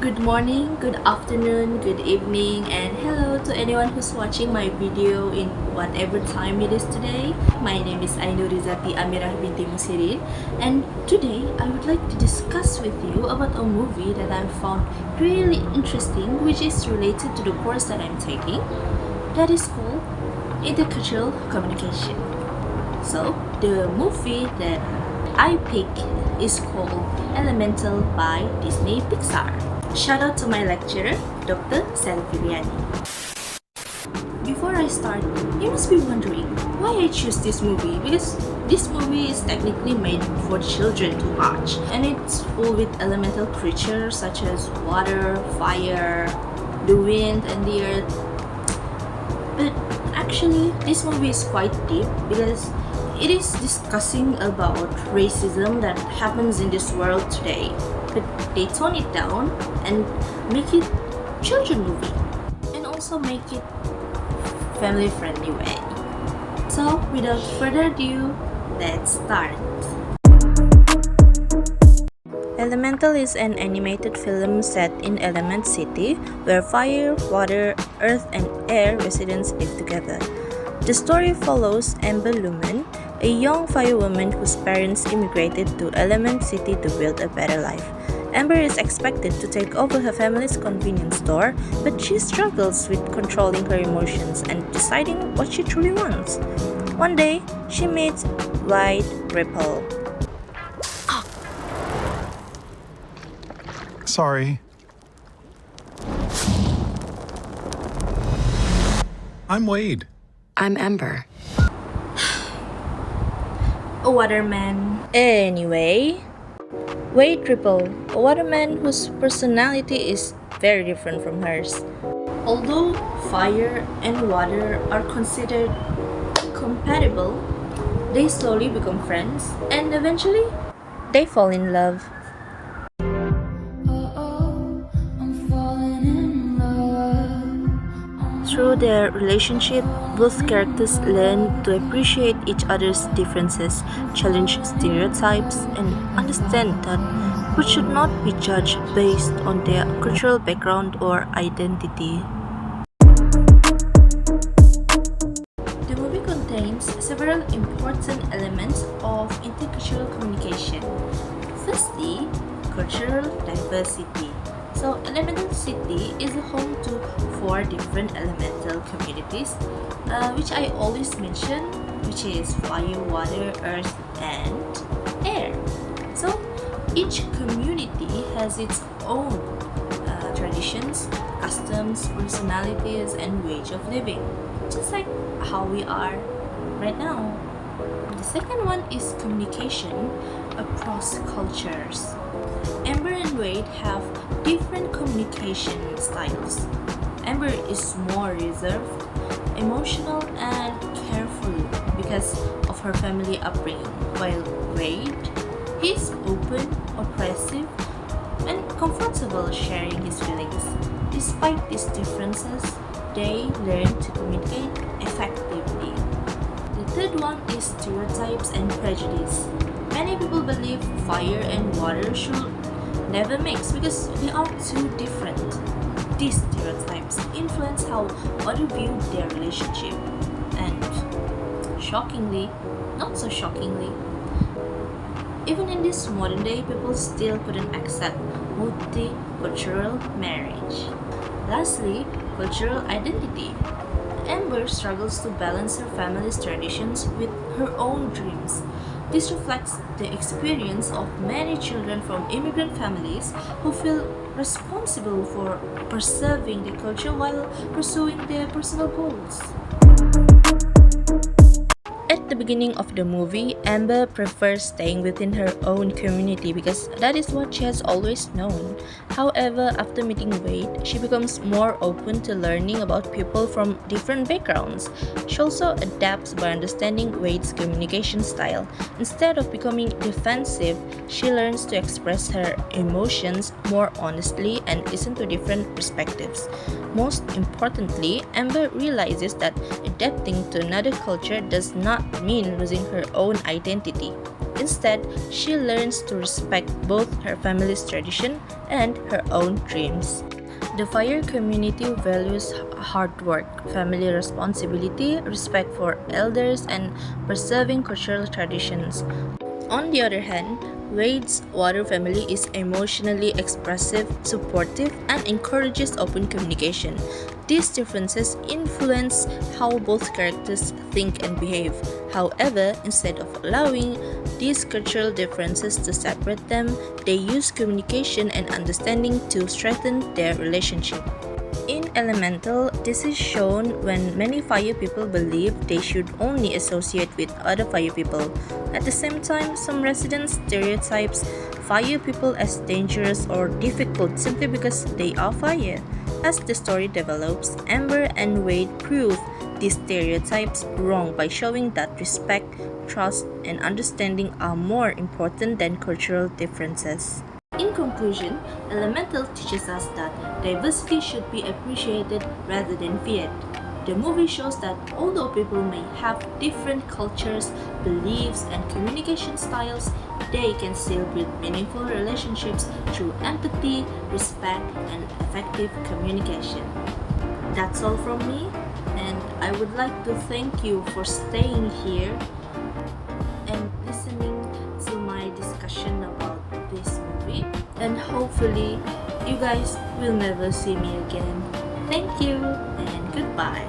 Good morning, good afternoon, good evening, and hello to anyone who's watching my video in whatever time it is today. My name is Ainurizati Amirah binti Musirin, and today I would like to discuss with you about a movie that I found really interesting, which is related to the course that I'm taking. That is called Intercultural Communication. So, the movie that I picked is called Elemental by Disney Pixar. Shout out to my lecturer, Dr. Selviliani. Before I start, you must be wondering why I choose this movie, because this movie is technically made for children to watch, and it's full with elemental creatures such as water, fire, the wind, and the earth. But actually, this movie is quite deep because it is discussing about racism that happens in this world today. But they tone it down and make it children movie, and also make it family friendly way. So without further ado, let's start. Elemental is an animated film set in Element City where fire, water, earth, and air residents live together. The story follows Amber Lumen, a young firewoman whose parents immigrated to Element City to build a better life. Amber is expected to take over her family's convenience store, but she struggles with controlling her emotions and deciding what she truly wants. One day, she meets White Ripple. Sorry. I'm Wade. I'm Ember. A waterman. Anyway, Wade Ripple, a waterman whose personality is very different from hers. Although fire and water are considered compatible, they slowly become friends and eventually they fall in love. Through their relationship, both characters learn to appreciate each other's differences, challenge stereotypes, and understand that people should not be judged based on their cultural background or identity. The movie contains several important elements of intercultural communication. Firstly, cultural diversity. So, Elemental City is a home to 4 different elemental communities, which I always mention, which is fire, water, earth, and air. So, each community has its own traditions, customs, personalities, and ways of living, just like how we are right now. The second one is communication across cultures. Amber and Wade have different communication styles. Amber is more reserved, emotional, and careful because of her family upbringing, while Wade is open, oppressive, and comfortable sharing his feelings. Despite these differences, they learn to communicate effectively. The third one is stereotypes and prejudice. Many people believe fire and water should never mix because they are too different. These stereotypes influence how others view their relationship, and shockingly, not so shockingly, even in this modern day, people still couldn't accept multicultural marriage. Lastly, cultural identity. Amber struggles to balance her family's traditions with her own dreams. This reflects the experience of many children from immigrant families who feel responsible for preserving the culture while pursuing their personal goals. At the beginning of the movie, Amber prefers staying within her own community because that is what she has always known. However, after meeting Wade, she becomes more open to learning about people from different backgrounds. She also adapts by understanding Wade's communication style. Instead of becoming defensive, she learns to express her emotions more honestly and listen to different perspectives. Most importantly, Amber realizes that adapting to another culture does not mean losing her own identity. Instead, she learns to respect both her family's tradition and her own dreams. The FIRE community values hard work, family responsibility, respect for elders, and preserving cultural traditions. On the other hand, Wade's water family is emotionally expressive, supportive, and encourages open communication. These differences influence how both characters think and behave. However, instead of allowing these cultural differences to separate them, they use communication and understanding to strengthen their relationship. In Elemental, this is shown when many fire people believe they should only associate with other fire people. At the same time, some residents stereotypes fire people as dangerous or difficult simply because they are fire. As the story develops, Amber and Wade prove these stereotypes wrong by showing that respect, trust, and understanding are more important than cultural differences. In conclusion, Elemental teaches us that diversity should be appreciated rather than feared. The movie shows that although people may have different cultures, beliefs, and communication styles, they can still build meaningful relationships through empathy, respect, and effective communication. That's all from me, and I would like to thank you for staying here and listening to my discussion about this movie, and hopefully you guys will never see me again. Thank you and goodbye.